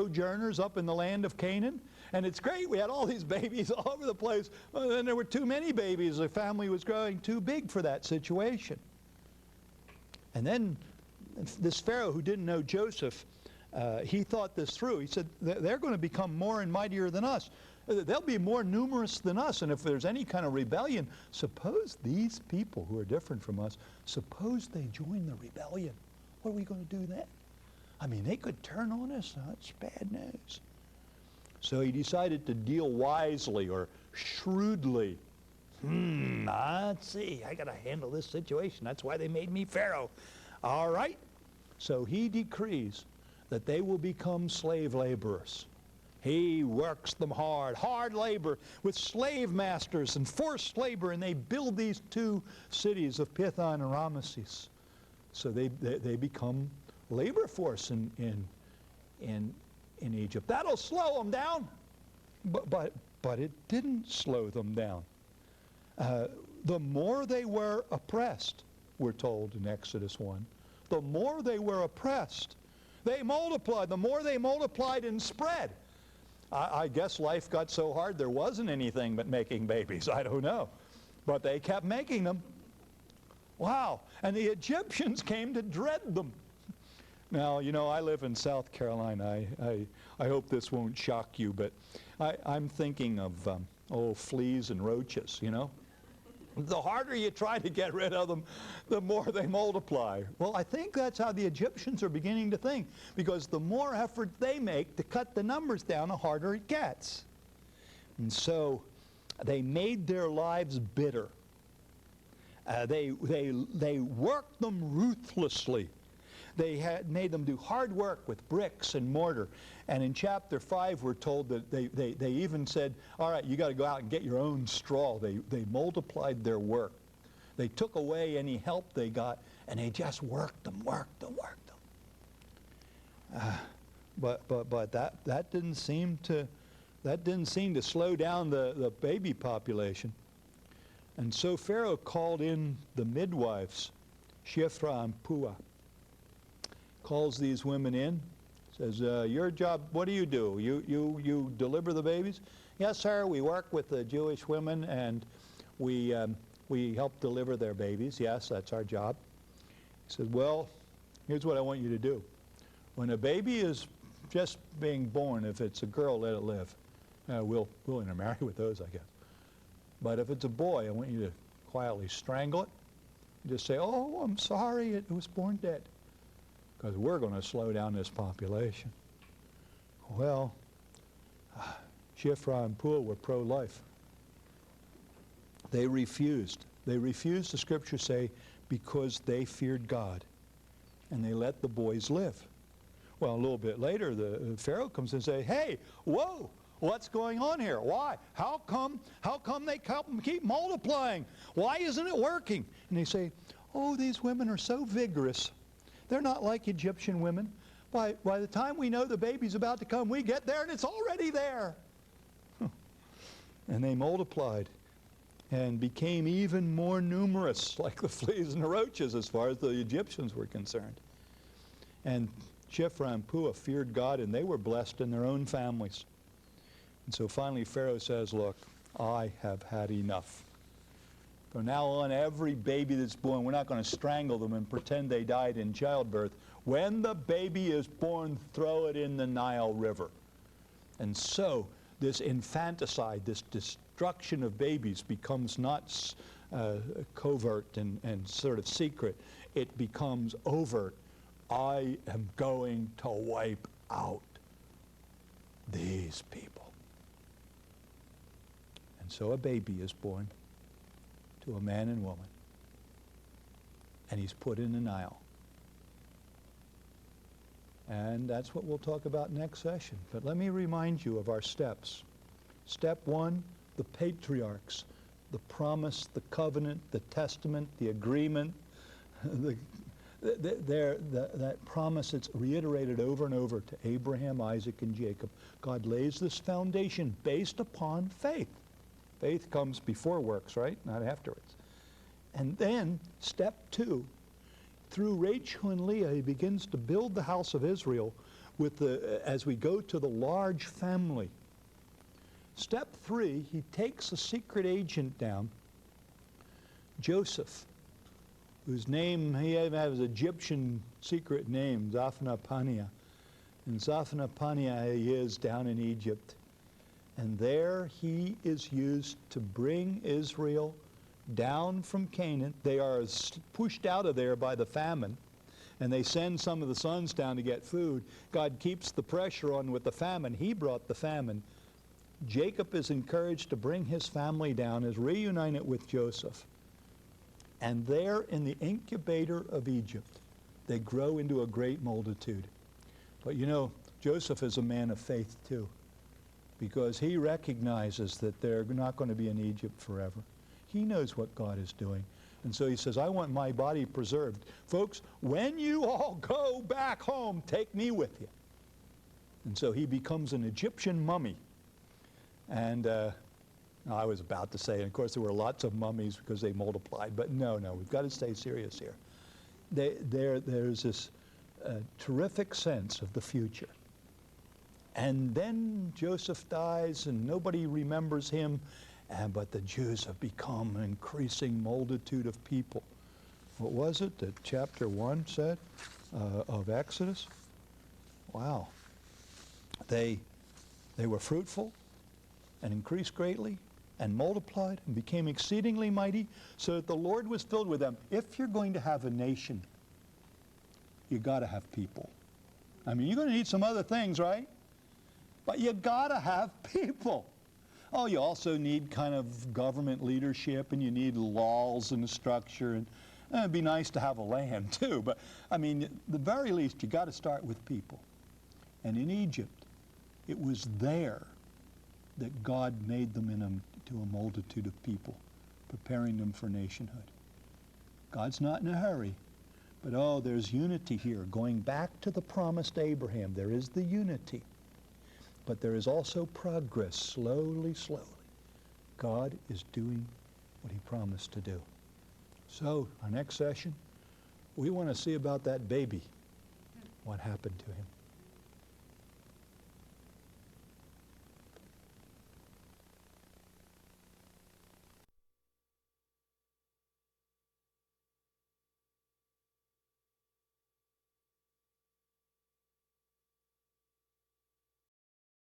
sojourners up in the land of Canaan. And it's great. We had all these babies all over the place. Well, then there were too many babies. The family was growing too big for that situation. And then this Pharaoh who didn't know Joseph, he thought this through. He said, they're going to become more and mightier than us. They'll be more numerous than us. And if there's any kind of rebellion, suppose these people who are different from us, suppose they join the rebellion. What are we going to do then? I mean, they could turn on us. That's bad news. So he decided to deal wisely or shrewdly. Let's see. I got to handle this situation. That's why they made me Pharaoh. All right. So he decrees that they will become slave laborers. He works them hard labor with slave masters and forced labor, and they build these two cities of Pithon and Ramesses. So they become labor force in Egypt. That'll slow them down, but it didn't slow them down. The more they were oppressed, we're told in Exodus 1, the more they were oppressed, they multiplied. The more they multiplied and spread. I guess life got so hard there wasn't anything but making babies. I don't know. But they kept making them. Wow. And the Egyptians came to dread them. Now, you know, I live in South Carolina. I hope this won't shock you, but I'm thinking of fleas and roaches, you know. The harder you try to get rid of them, the more they multiply. Well, I think that's how the Egyptians are beginning to think, because the more effort they make to cut the numbers down, the harder it gets. And so they made their lives bitter. They worked them ruthlessly. They had made them do hard work with bricks and mortar. And in chapter 5, we're told that they even said, all right, you got to go out and get your own straw. They multiplied their work. They took away any help they got, and they just worked them. But that didn't seem to slow down the baby population. And so Pharaoh called in the midwives, Shiphrah and Puah. Calls these women in, says, your job, what do? You deliver the babies? Yes, sir, we work with the Jewish women, and we help deliver their babies. Yes, that's our job. He says, well, here's what I want you to do. When a baby is just being born, if it's a girl, let it live. We'll intermarry with those, I guess. But if it's a boy, I want you to quietly strangle it. Just say, oh, I'm sorry, it was born dead. Because we're going to slow down this population. Well, Shiphrah and Puah were pro-life. They refused. They refused, the scriptures say, because they feared God. And they let the boys live. Well, a little bit later, the Pharaoh comes and says, hey, whoa, what's going on here? Why? How come they keep multiplying? Why isn't it working? And they say, oh, these women are so vigorous. They're not like Egyptian women. By the time we know the baby's about to come, we get there and it's already there. And they multiplied and became even more numerous, like the fleas and the roaches as far as the Egyptians were concerned. And Shiphrah and Puah feared God, and they were blessed in their own families. And so finally Pharaoh says, look, I have had enough. From now on, every baby that's born, we're not going to strangle them and pretend they died in childbirth. When the baby is born, throw it in the Nile River. And so this infanticide, this destruction of babies becomes not covert and sort of secret. It becomes overt. I am going to wipe out these people. And so a baby is born to a man and woman, and he's put in the Nile. And that's what we'll talk about next session. But let me remind you of our steps. Step 1, the patriarchs, the promise, the covenant, the testament, the agreement, that promise that's reiterated over and over to Abraham, Isaac, and Jacob. God lays this foundation based upon faith. Faith comes before works, right? Not afterwards. And then, step 2, through Rachel and Leah, he begins to build the house of Israel as we go to the large family. Step 3, he takes a secret agent down, Joseph, whose name, he has an Egyptian secret name, Zaphnath-Paaneah. And Zaphnath-Paaneah he is down in Egypt. And there he is used to bring Israel down from Canaan. They are pushed out of there by the famine, and they send some of the sons down to get food. God keeps the pressure on with the famine. He brought the famine. Jacob is encouraged to bring his family down, is reunited with Joseph. And there in the incubator of Egypt, they grow into a great multitude. But you know, Joseph is a man of faith too, because he recognizes that they're not going to be in Egypt forever. He knows what God is doing. And so he says, I want my body preserved. Folks, when you all go back home, take me with you. And so he becomes an Egyptian mummy. And I was about to say, and of course there were lots of mummies because they multiplied, but no, we've got to stay serious here. There's this terrific sense of the future. And then Joseph dies and nobody remembers him, but the Jews have become an increasing multitude of people. What was it that chapter 1 said of Exodus? Wow. They were fruitful and increased greatly and multiplied and became exceedingly mighty, so that the Lord was filled with them. If you're going to have a nation, you got to have people. I mean, you're going to need some other things, right? But you got to have people. Oh, you also need kind of government leadership, and you need laws and a structure, and it'd be nice to have a land too. But I mean, at the very least, you got to start with people. And in Egypt, it was there that God made them into a multitude of people, preparing them for nationhood. God's not in a hurry, but oh, there's unity here. Going back to the promised Abraham, there is the unity, but there is also progress, slowly. God is doing what he promised to do. So, our next session, we want to see about that baby, what happened to him.